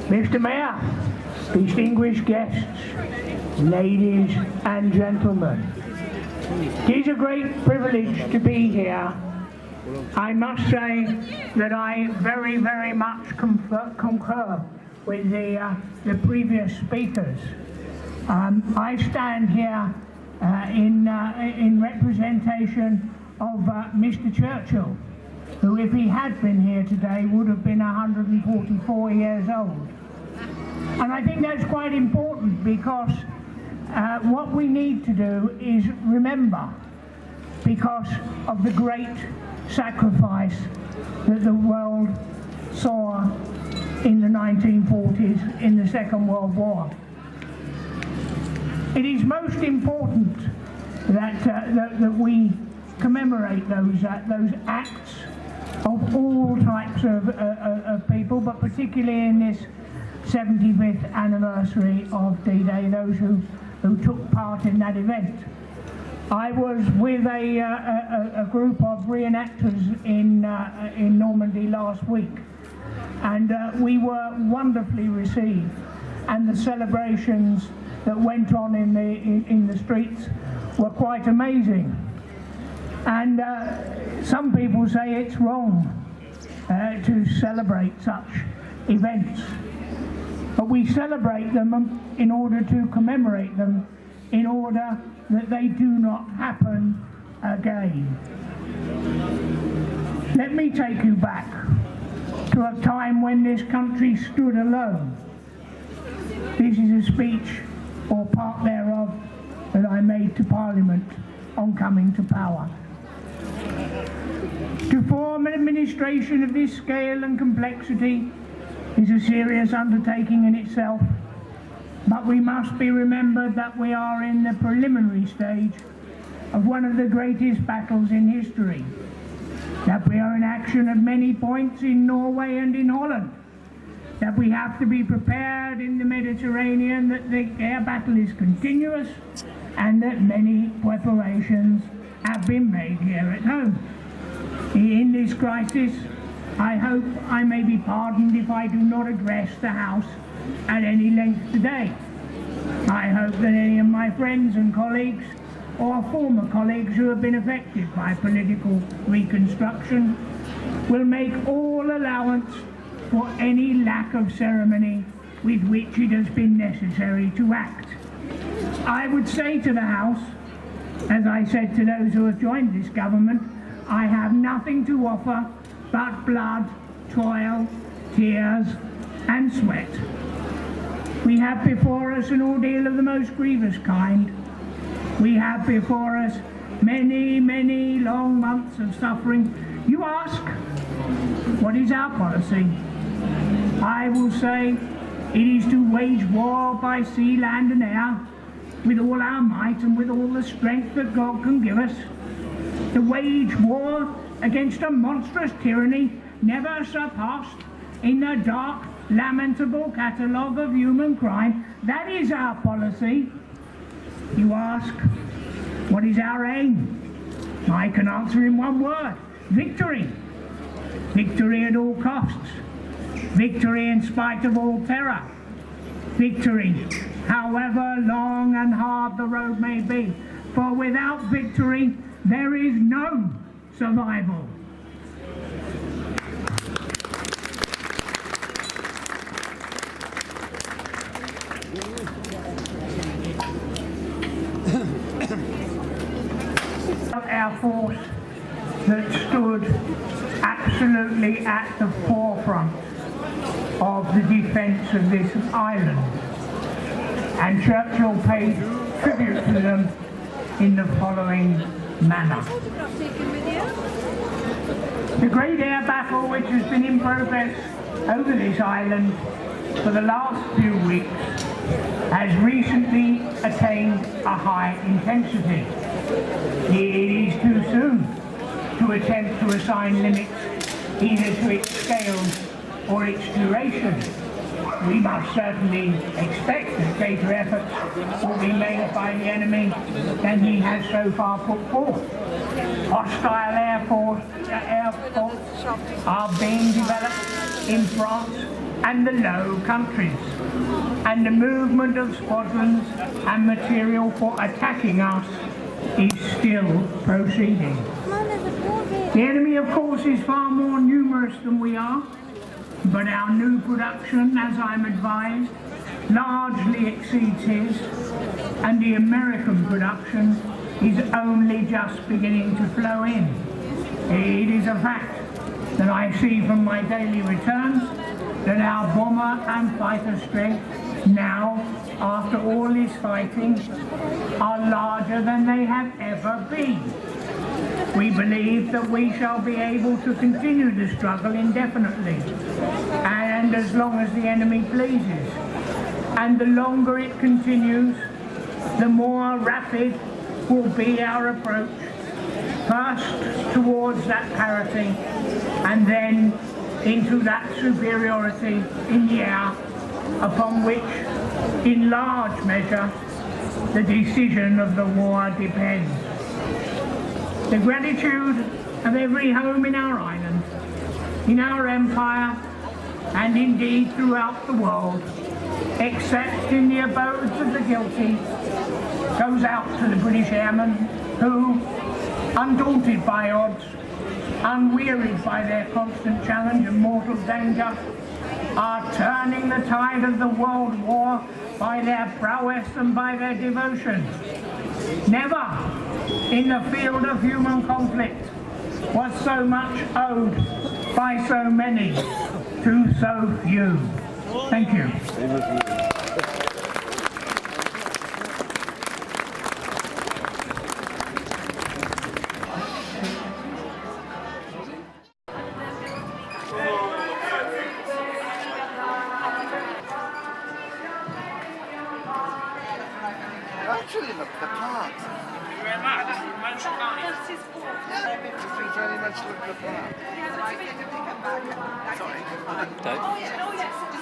Mr. Mayor, distinguished guests, ladies and gentlemen, it is a great privilege to be here. I must say that I very, very much concur with the previous speakers. I stand here in representation of Mr. Churchill, who, if he had been here today, would have been 144 years old. And I think that's quite important, because what we need to do is remember, because of the great sacrifice that the world saw in the 1940s in the Second World War. It is most important that we commemorate those acts of all types of people, but particularly in this 75th anniversary of D-Day, those who took part in that event. I was with a group of reenactors in Normandy last week, and we were wonderfully received, and the celebrations that went on in the streets were quite amazing. And some people say it's wrong to celebrate such events, but we celebrate them in order to commemorate them, in order that they do not happen again. Let me take you back to a time when this country stood alone. This is a speech, or part thereof, that I made to Parliament on coming to power. To form an administration of this scale and complexity is a serious undertaking in itself, but we must be remembered that we are in the preliminary stage of one of the greatest battles in history, that we are in action at many points in Norway and in Holland, that we have to be prepared in the Mediterranean, that the air battle is continuous, and that many preparations have been made here at home. In this crisis, I hope I may be pardoned if I do not address the House at any length today. I hope that any of my friends and colleagues, or former colleagues who have been affected by political reconstruction, will make all allowance for any lack of ceremony with which it has been necessary to act. I would say to the House, as I said to those who have joined this government, I have nothing to offer but blood, toil, tears and sweat. We have before us an ordeal of the most grievous kind. We have before us many, many long months of suffering. You ask, what is our policy? I will say it is to wage war by sea, land and air, with all our might and with all the strength that God can give us. To wage war against a monstrous tyranny never surpassed in the dark, lamentable catalogue of human crime. That is our policy. You ask, what is our aim? I can answer in one word: victory. Victory at all costs. Victory in spite of all terror. Victory, however long and hard the road may be. For without victory, there is no survival. Our force that stood absolutely at the forefront of the defence of this island, and Churchill paid tribute to them in the following manner. The great air battle which has been in progress over this island for the last few weeks has recently attained a high intensity. It is too soon to attempt to assign limits either to its scale or its duration. We must certainly expect that greater efforts will be made by the enemy than he has so far put forth. Hostile airports are being developed in France and the Low Countries, and the movement of squadrons and material for attacking us is still proceeding. The enemy, of course, is far more numerous than we are, but our new production, as I'm advised, largely exceeds his, and the American production is only just beginning to flow in. It is a fact that I see from my daily returns that our bomber and fighter strength now, after all this fighting, are larger than they have ever been. We believe that we shall be able to continue the struggle indefinitely, and as long as the enemy pleases. And the longer it continues, the more rapid will be our approach, first towards that parity, and then into that superiority in the air, upon which, in large measure, the decision of the war depends. The gratitude of every home in our island, in our empire, and indeed throughout the world, except in the abodes of the guilty, goes out to the British airmen who, undaunted by odds, unwearied by their constant challenge and mortal danger, are turning the tide of the world war by their prowess and by their devotion. Never in the field of human conflict was so much owed by so many to so few. Thank you. Actually, look, the part. Thank you very much. Much kind. Yeah, we very much look the part. Sorry.